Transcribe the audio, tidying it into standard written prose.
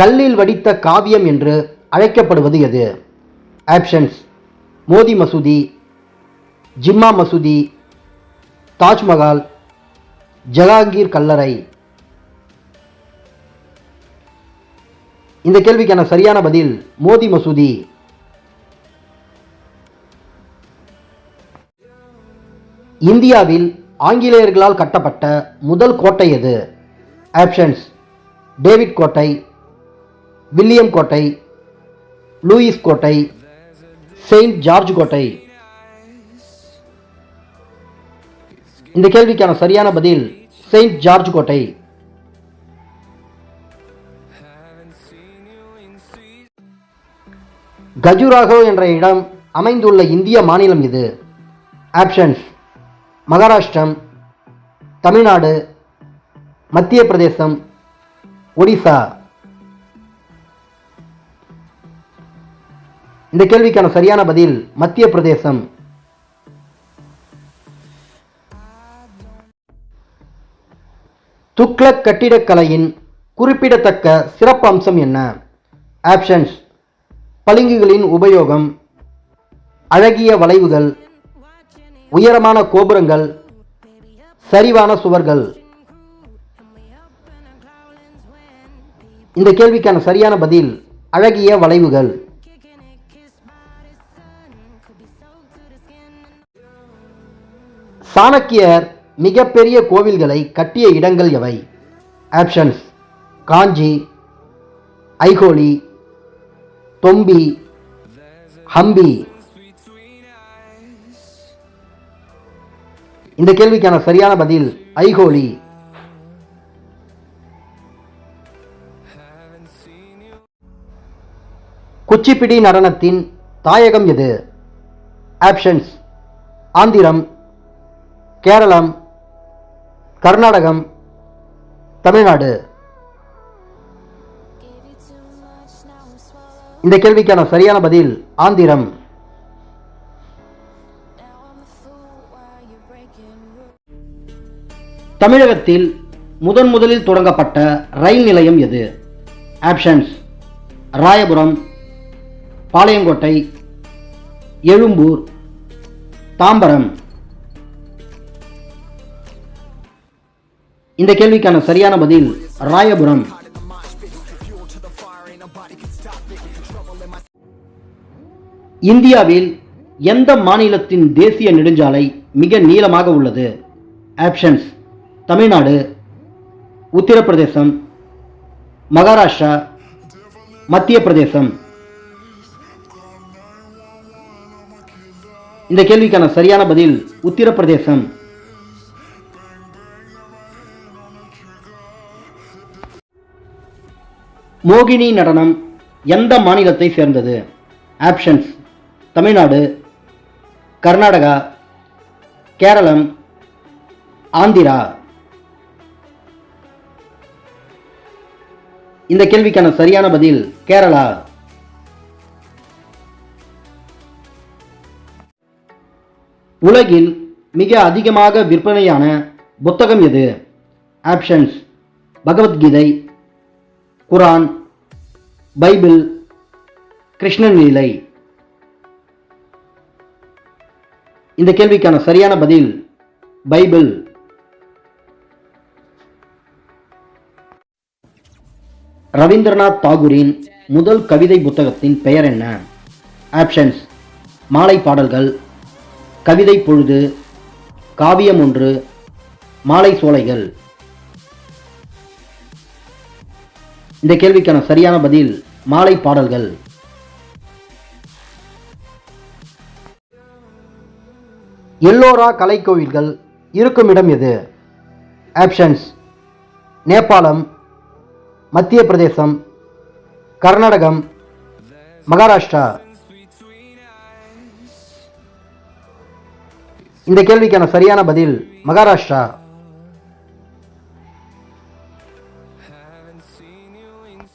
கல்லில் வடித்த காவியம் என்று அழைக்கப்படுவது எது? ஆப்ஷன்ஸ்: மோதி மசூதி, ஜிம்மா மசூதி, தாஜ்மஹால், ஜஹாங்கீர் கல்லறை. இந்த கேள்விக்கான சரியான பதில் மோதி மசூதி. இந்தியாவில் ஆங்கிலேயர்களால் கட்டப்பட்ட முதல் கோட்டை எது? ஆப்ஷன்ஸ்: டேவிட் கோட்டை, வில்லியம் கோட்டை, லூயிஸ் கோட்டை, செயின்ட் ஜார்ஜ் கோட்டை. இந்த கேள்விக்கான சரியான பதில் செயின்ட் ஜார்ஜ் கோட்டை. கஜுராஹோ என்ற இடம் அமைந்துள்ள இந்திய மாநிலம் இது? ஆப்ஷன்ஸ்: மகாராஷ்டிரம், தமிழ்நாடு, மத்திய பிரதேசம், ஒடிசா. இந்த கேள்விக்கான சரியான பதில் மத்திய பிரதேசம். துக்ளக் கட்டிடக்கலையின் குறிப்பிடத்தக்க சிறப்பு அம்சம் என்ன? ஆப்ஷன்ஸ்: பளிங்குகளின் உபயோகம், அழகிய வளைவுகள், உயரமான கோபுரங்கள், சரிவான சுவர்கள். இந்த கேள்விக்கான சரியான பதில் அழகிய வளைவுகள். சாணக்கியர் மிகப்பெரிய கோவில்களை கட்டிய இடங்கள் எவை? ஆப்ஷன்ஸ்: காஞ்சி, ஐஹோலி, தொம்பி, ஹம்பி. இந்த கேள்விக்கான சரியான பதில் ஐஹோலி. குச்சிப்பிடி நடனத்தின் தாயகம் எது? ஆப்ஷன்ஸ்: ஆந்திரம், கேரளம், கர்நாடகம், தமிழ்நாடு. இந்த கேள்விக்கான சரியான பதில் ஆந்திரம். தமிழகத்தில் முதலில் தொடங்கப்பட்ட ரயில் நிலையம் எது? ஆப்ஷன்ஸ்: ராயபுரம், பாளையங்கோட்டை, எழும்பூர், தாம்பரம். இந்த கேள்விக்கான சரியான பதில் ராயபுரம். இந்தியாவில் எந்த மாநிலத்தின் தேசிய நெடுஞ்சாலை மிக நீளமாக உள்ளது? ஆப்ஷன்ஸ்: தமிழ்நாடு, உத்தரப்பிரதேசம், மகாராஷ்டிரா, மத்திய பிரதேசம். இந்த கேள்விக்கான சரியான பதில் உத்தரப்பிரதேசம். மோகினி நடனம் எந்த மாநிலத்தை சேர்ந்தது? ஆப்ஷன்ஸ்: தமிழ்நாடு, கர்நாடகா, கேரளம், ஆந்திரா. இந்த கேள்விக்கான சரியான பதில் கேரளா. உலகில் மிக அதிகமாக விற்பனையான புத்தகம் எது? ஆப்ஷன்ஸ்: பகவத்கீதை, குரான், பைபிள், கிருஷ்ணன் லீலை. இந்த கேள்விக்கான சரியான பதில் பைபிள். ரவீந்திரநாத் தாகூரின் முதல் கவிதை புத்தகத்தின் பெயர் என்ன? ஆப்ஷன்ஸ்: மாலை பாடல்கள், கவிதை பொழுது, காவியம் ஒன்று, மாலை சோலைகள். இந்த கேள்விக்கான சரியான பதில் மாலை பாடல்கள். எல்லோரா கலைக்கோவில்கள் இருக்கும் இடம் எது? ஆப்ஷன்ஸ்: நேபாளம், மத்திய பிரதேசம், கர்நாடகம், மகாராஷ்டிரா. இந்த கேள்விக்கான சரியான பதில் மகாராஷ்டிரா.